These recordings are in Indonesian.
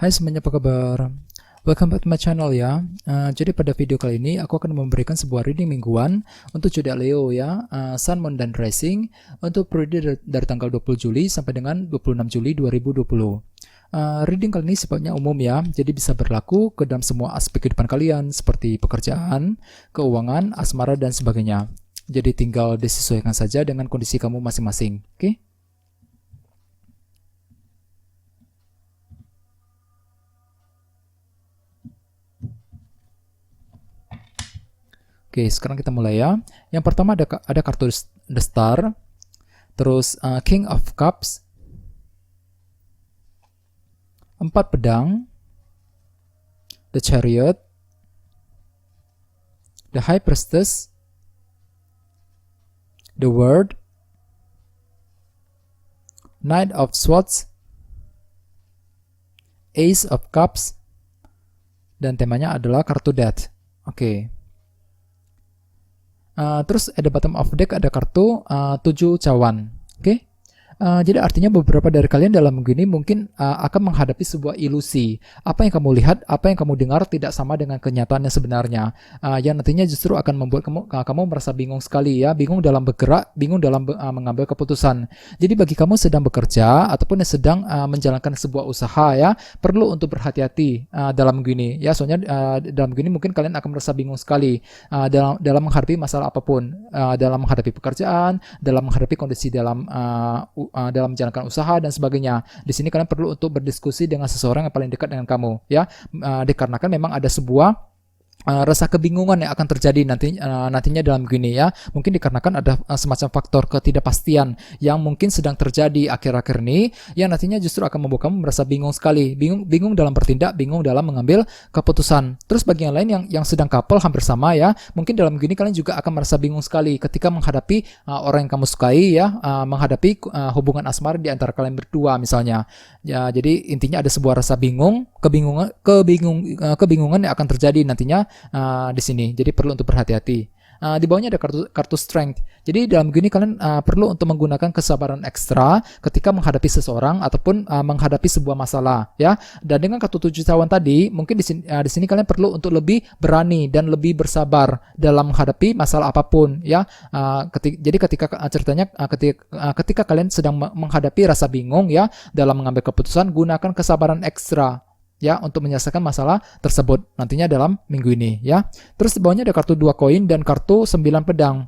Hai semuanya, apa kabar? Welcome back to my channel ya. Jadi pada video kali ini aku akan memberikan sebuah reading mingguan untuk zodiak Leo ya, Sun, Moon, dan Rising untuk periode dari tanggal 20 Juli sampai dengan 26 Juli 2020. Reading kali ini sifatnya umum ya, jadi bisa berlaku ke dalam semua aspek kehidupan kalian seperti pekerjaan, keuangan, asmara, dan sebagainya. Jadi tinggal disesuaikan saja dengan kondisi kamu masing-masing, oke? Oke, sekarang kita mulai ya. Yang pertama ada kartu The Star, terus King of Cups, 4 pedang, The Chariot, The High Priestess, The World, Knight of Swords, Ace of Cups, dan temanya adalah kartu Death. Oke. Terus ada bottom of deck ada kartu 7 cawan. Oke. Jadi artinya beberapa dari kalian dalam minggu ini mungkin akan menghadapi sebuah ilusi. Apa yang kamu lihat, apa yang kamu dengar tidak sama dengan kenyataan yang sebenarnya. Yang nantinya justru akan membuat kamu merasa bingung sekali ya, bingung dalam bergerak, bingung dalam mengambil keputusan. Jadi bagi kamu sedang bekerja ataupun yang sedang menjalankan sebuah usaha ya, perlu untuk berhati-hati dalam minggu ini ya. Soalnya dalam minggu ini mungkin kalian akan merasa bingung sekali dalam menghadapi masalah apapun, dalam menghadapi pekerjaan, dalam menghadapi kondisi dalam menjalankan usaha dan sebagainya. Di sini kalian perlu untuk berdiskusi dengan seseorang yang paling dekat dengan kamu ya, dikarenakan memang ada sebuah rasa kebingungan yang akan terjadi nantinya dalam gini ya. Mungkin dikarenakan ada semacam faktor ketidakpastian yang mungkin sedang terjadi akhir-akhir ini, yang nantinya justru akan membuat kamu merasa bingung sekali, bingung dalam bertindak, bingung dalam mengambil keputusan. Terus bagi yang lain yang sedang couple hampir sama ya, mungkin dalam gini kalian juga akan merasa bingung sekali ketika menghadapi orang yang kamu sukai ya, menghadapi hubungan asmara di antara kalian berdua misalnya ya. Jadi intinya ada sebuah rasa kebingungan yang akan terjadi nantinya di sini. Jadi perlu untuk berhati-hati. Di bawahnya ada kartu strength. Jadi dalam gini kalian perlu untuk menggunakan kesabaran ekstra ketika menghadapi seseorang ataupun menghadapi sebuah masalah ya. Dan dengan kartu 7 cawan tadi, mungkin di sini kalian perlu untuk lebih berani dan lebih bersabar dalam menghadapi masalah apapun ya. Jadi ketika ceritanya ketika kalian sedang menghadapi rasa bingung ya dalam mengambil keputusan, gunakan kesabaran ekstra ya untuk menyelesaikan masalah tersebut nantinya dalam minggu ini ya. Terus di bawahnya ada kartu 2 koin dan kartu 9 pedang.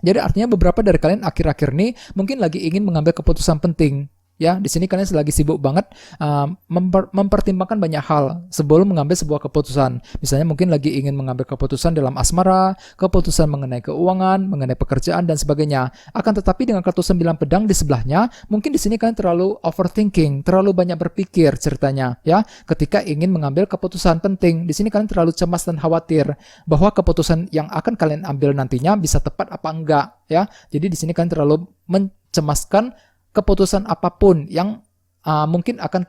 Jadi artinya beberapa dari kalian akhir-akhir ini mungkin lagi ingin mengambil keputusan penting. Ya, di sini kalian lagi sibuk banget mempertimbangkan banyak hal sebelum mengambil sebuah keputusan. Misalnya mungkin lagi ingin mengambil keputusan dalam asmara, keputusan mengenai keuangan, mengenai pekerjaan dan sebagainya. Akan tetapi dengan kartu 9 pedang di sebelahnya, mungkin di sini kalian terlalu overthinking, terlalu banyak berpikir ceritanya ya. Ketika ingin mengambil keputusan penting, di sini kalian terlalu cemas dan khawatir bahwa keputusan yang akan kalian ambil nantinya bisa tepat apa enggak ya. Jadi di sini kalian terlalu mencemaskan keputusan apapun yang mungkin akan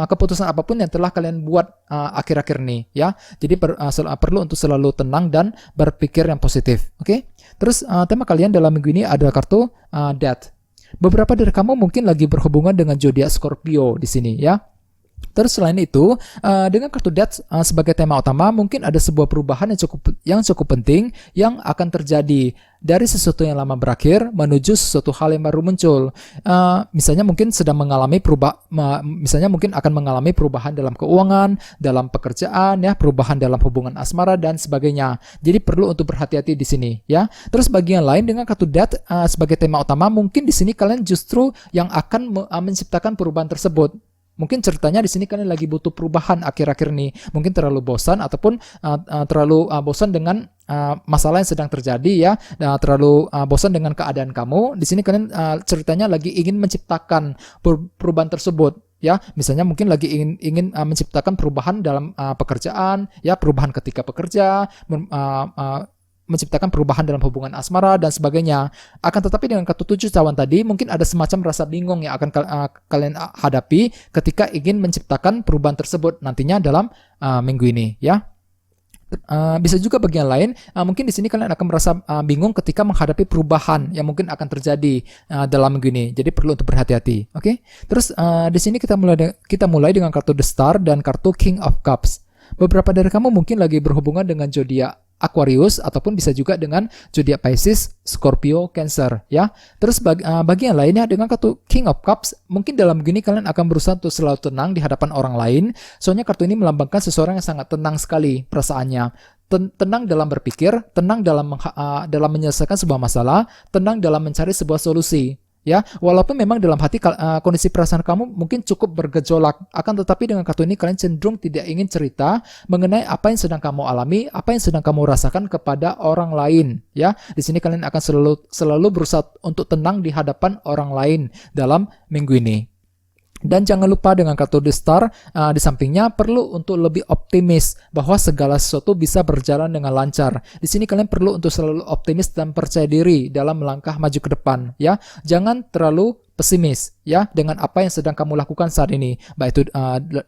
keputusan apapun yang telah kalian buat akhir-akhir ini ya. Jadi perlu untuk selalu tenang dan berpikir yang positif. Oke. Terus tema kalian dalam minggu ini adalah kartu Death. Beberapa dari kamu mungkin lagi berhubungan dengan zodiak Scorpio di sini ya. Terus selain itu, dengan kartu Death sebagai tema utama, mungkin ada sebuah perubahan yang cukup penting yang akan terjadi dari sesuatu yang lama berakhir menuju sesuatu hal yang baru muncul. Misalnya mungkin misalnya mungkin akan mengalami perubahan dalam keuangan, dalam pekerjaan ya, perubahan dalam hubungan asmara dan sebagainya. Jadi perlu untuk berhati-hati di sini ya. Terus bagi yang lain dengan kartu Death sebagai tema utama, mungkin di sini kalian justru yang akan menciptakan perubahan tersebut. Mungkin ceritanya di sini kalian lagi butuh perubahan akhir-akhir ini. Mungkin terlalu bosan ataupun terlalu bosan dengan masalah yang sedang terjadi ya. Terlalu bosan dengan keadaan kamu. Di sini kalian ceritanya lagi ingin menciptakan perubahan tersebut. Ya, misalnya mungkin lagi ingin menciptakan perubahan dalam pekerjaan, ya perubahan ketika bekerja, menciptakan perubahan dalam hubungan asmara dan sebagainya. Akan tetapi dengan kartu 7 cawan tadi mungkin ada semacam rasa bingung yang akan kalian hadapi ketika ingin menciptakan perubahan tersebut nantinya dalam minggu ini ya. Bisa juga bagian lain, mungkin di sini kalian akan merasa bingung ketika menghadapi perubahan yang mungkin akan terjadi dalam minggu ini. Jadi perlu untuk berhati-hati. Oke. Terus di sini kita mulai dengan kartu The Star dan kartu King of Cups. Beberapa dari kamu mungkin lagi berhubungan dengan zodiak Aquarius ataupun bisa juga dengan zodiak Pisces, Scorpio, Cancer ya. Terus bagi yang lainnya dengan kartu King of Cups, mungkin dalam begini kalian akan berusaha untuk selalu tenang di hadapan orang lain. Soalnya kartu ini melambangkan seseorang yang sangat tenang sekali perasaannya. Tenang dalam berpikir, tenang dalam menyelesaikan sebuah masalah, tenang dalam mencari sebuah solusi. Ya, walaupun memang dalam hati kondisi perasaan kamu mungkin cukup bergejolak, akan tetapi dengan kartu ini kalian cenderung tidak ingin cerita mengenai apa yang sedang kamu alami, apa yang sedang kamu rasakan kepada orang lain. Ya, di sini kalian akan selalu berusaha untuk tenang di hadapan orang lain dalam minggu ini. Dan jangan lupa dengan kartu The Star di sampingnya perlu untuk lebih optimis bahwa segala sesuatu bisa berjalan dengan lancar. Di sini kalian perlu untuk selalu optimis dan percaya diri dalam melangkah maju ke depan ya. Jangan terlalu pesimis ya dengan apa yang sedang kamu lakukan saat ini, baik itu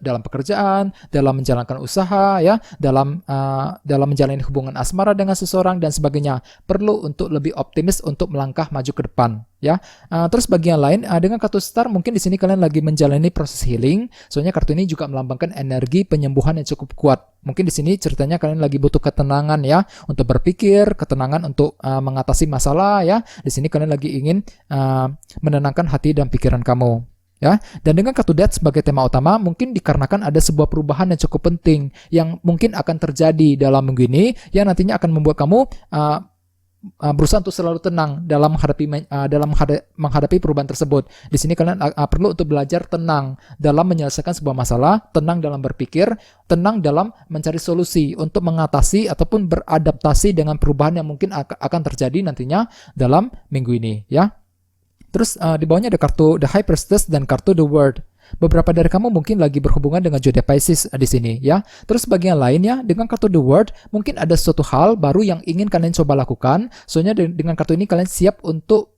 dalam pekerjaan, dalam menjalankan usaha ya, dalam menjalani hubungan asmara dengan seseorang dan sebagainya. Perlu untuk lebih optimis untuk melangkah maju ke depan ya. Terus bagian lain dengan kartu Star mungkin di sini kalian lagi menjalani proses healing. Soalnya kartu ini juga melambangkan energi penyembuhan yang cukup kuat. Mungkin di sini ceritanya kalian lagi butuh ketenangan ya untuk berpikir, ketenangan untuk mengatasi masalah ya. Di sini kalian lagi ingin menenangkan hati dan pikiran kamu. Ya, dan dengan kartu Death sebagai tema utama mungkin dikarenakan ada sebuah perubahan yang cukup penting yang mungkin akan terjadi dalam minggu ini yang nantinya akan membuat kamu berusaha untuk selalu tenang dalam menghadapi perubahan tersebut. Di sini kalian perlu untuk belajar tenang dalam menyelesaikan sebuah masalah, tenang dalam berpikir, tenang dalam mencari solusi untuk mengatasi ataupun beradaptasi dengan perubahan yang mungkin akan terjadi nantinya dalam minggu ini ya. Terus di bawahnya ada kartu The High Priestess dan kartu The World. Beberapa dari kamu mungkin lagi berhubungan dengan zodiak Pisces di sini ya. Terus bagian lainnya dengan kartu The World mungkin ada suatu hal baru yang ingin kalian coba lakukan. Soalnya dengan kartu ini kalian siap untuk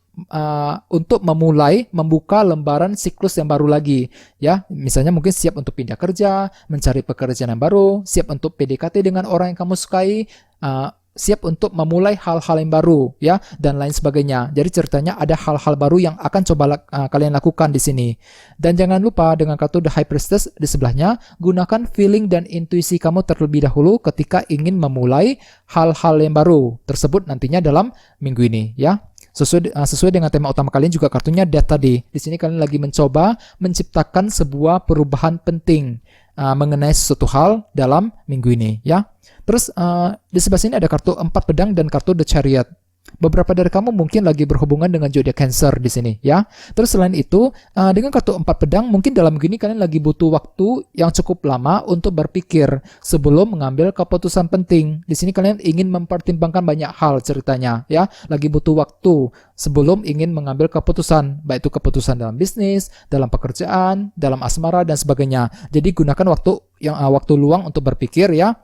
membuka lembaran siklus yang baru lagi ya. Misalnya mungkin siap untuk pindah kerja, mencari pekerjaan yang baru, siap untuk PDKT dengan orang yang kamu sukai, siap untuk memulai hal-hal yang baru ya dan lain sebagainya. Jadi ceritanya ada hal-hal baru yang akan coba kalian lakukan di sini. Dan jangan lupa dengan kartu The High Priestess di sebelahnya, gunakan feeling dan intuisi kamu terlebih dahulu ketika ingin memulai hal-hal yang baru tersebut nantinya dalam minggu ini ya. Sesuai dengan tema utama kalian juga kartunya Death tadi. Di sini kalian lagi mencoba menciptakan sebuah perubahan penting mengenai sesuatu hal dalam minggu ini ya. Terus di sebelah sini ada kartu 4 pedang dan kartu The Chariot. Beberapa dari kamu mungkin lagi berhubungan dengan zodiak Cancer di sini ya. Terus selain itu dengan kartu 4 pedang mungkin dalam minggu ini kalian lagi butuh waktu yang cukup lama untuk berpikir sebelum mengambil keputusan penting. Di sini kalian ingin mempertimbangkan banyak hal ceritanya ya. Lagi butuh waktu sebelum ingin mengambil keputusan, baik itu keputusan dalam bisnis, dalam pekerjaan, dalam asmara dan sebagainya. Jadi gunakan waktu luang untuk berpikir ya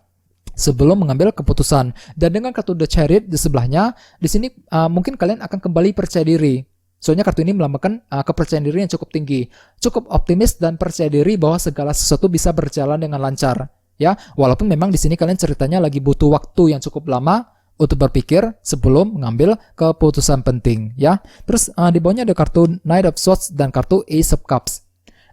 sebelum mengambil keputusan. Dan dengan kartu The Chariot di sebelahnya, di sini mungkin kalian akan kembali percaya diri. Soalnya kartu ini melambangkan kepercayaan diri yang cukup tinggi, cukup optimis dan percaya diri bahwa segala sesuatu bisa berjalan dengan lancar. Ya, walaupun memang di sini kalian ceritanya lagi butuh waktu yang cukup lama untuk berpikir sebelum mengambil keputusan penting. Ya, terus di bawahnya ada kartu Knight of Swords dan kartu Ace of Cups.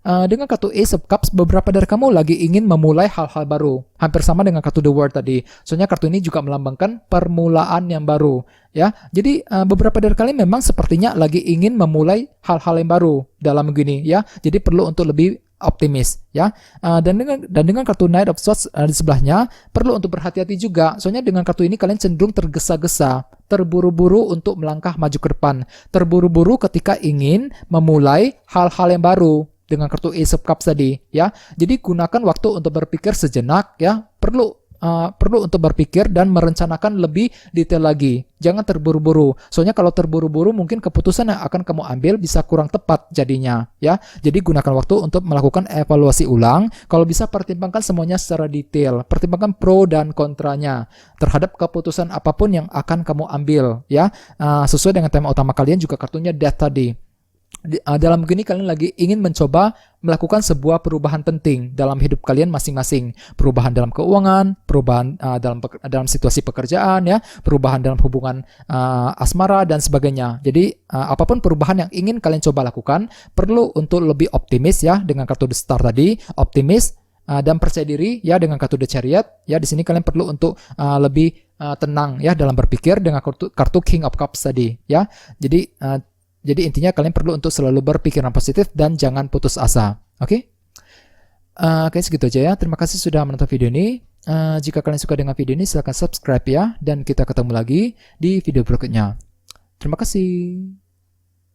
Dengan kartu Ace of Cups, beberapa dari kamu lagi ingin memulai hal-hal baru. Hampir sama dengan kartu The World tadi. Soalnya kartu ini juga melambangkan permulaan yang baru. Ya, jadi beberapa dari kalian memang sepertinya lagi ingin memulai hal-hal yang baru dalam minggu ini. Ya, jadi perlu untuk lebih optimis. Ya, dan dengan kartu Knight of Swords di sebelahnya perlu untuk berhati-hati juga. Soalnya dengan kartu ini kalian cenderung tergesa-gesa, terburu-buru untuk melangkah maju ke depan, terburu-buru ketika ingin memulai hal-hal yang baru. Dengan kartu Ace of Cups tadi ya. Jadi gunakan waktu untuk berpikir sejenak ya. Perlu untuk berpikir dan merencanakan lebih detail lagi. Jangan terburu-buru. Soalnya kalau terburu-buru mungkin keputusan yang akan kamu ambil bisa kurang tepat jadinya ya. Jadi gunakan waktu untuk melakukan evaluasi ulang. Kalau bisa pertimbangkan semuanya secara detail. Pertimbangkan pro dan kontranya terhadap keputusan apapun yang akan kamu ambil ya. Sesuai dengan tema utama kalian juga kartunya Death tadi. Dalam begini kalian lagi ingin mencoba melakukan sebuah perubahan penting dalam hidup kalian masing-masing. Perubahan dalam keuangan, perubahan dalam situasi pekerjaan, ya, perubahan dalam hubungan asmara dan sebagainya. Jadi apapun perubahan yang ingin kalian coba lakukan, perlu untuk lebih optimis, ya, dengan kartu The Star tadi, optimis dan percaya diri, ya, dengan kartu The Chariot. Ya, di sini kalian perlu untuk lebih tenang, ya, dalam berpikir dengan kartu King of Cups tadi, ya. Jadi intinya kalian perlu untuk selalu berpikiran positif dan jangan putus asa. Oke? Oke, segitu aja ya. Terima kasih sudah menonton video ini. Jika kalian suka dengan video ini, silahkan subscribe ya. Dan kita ketemu lagi di video berikutnya. Terima kasih.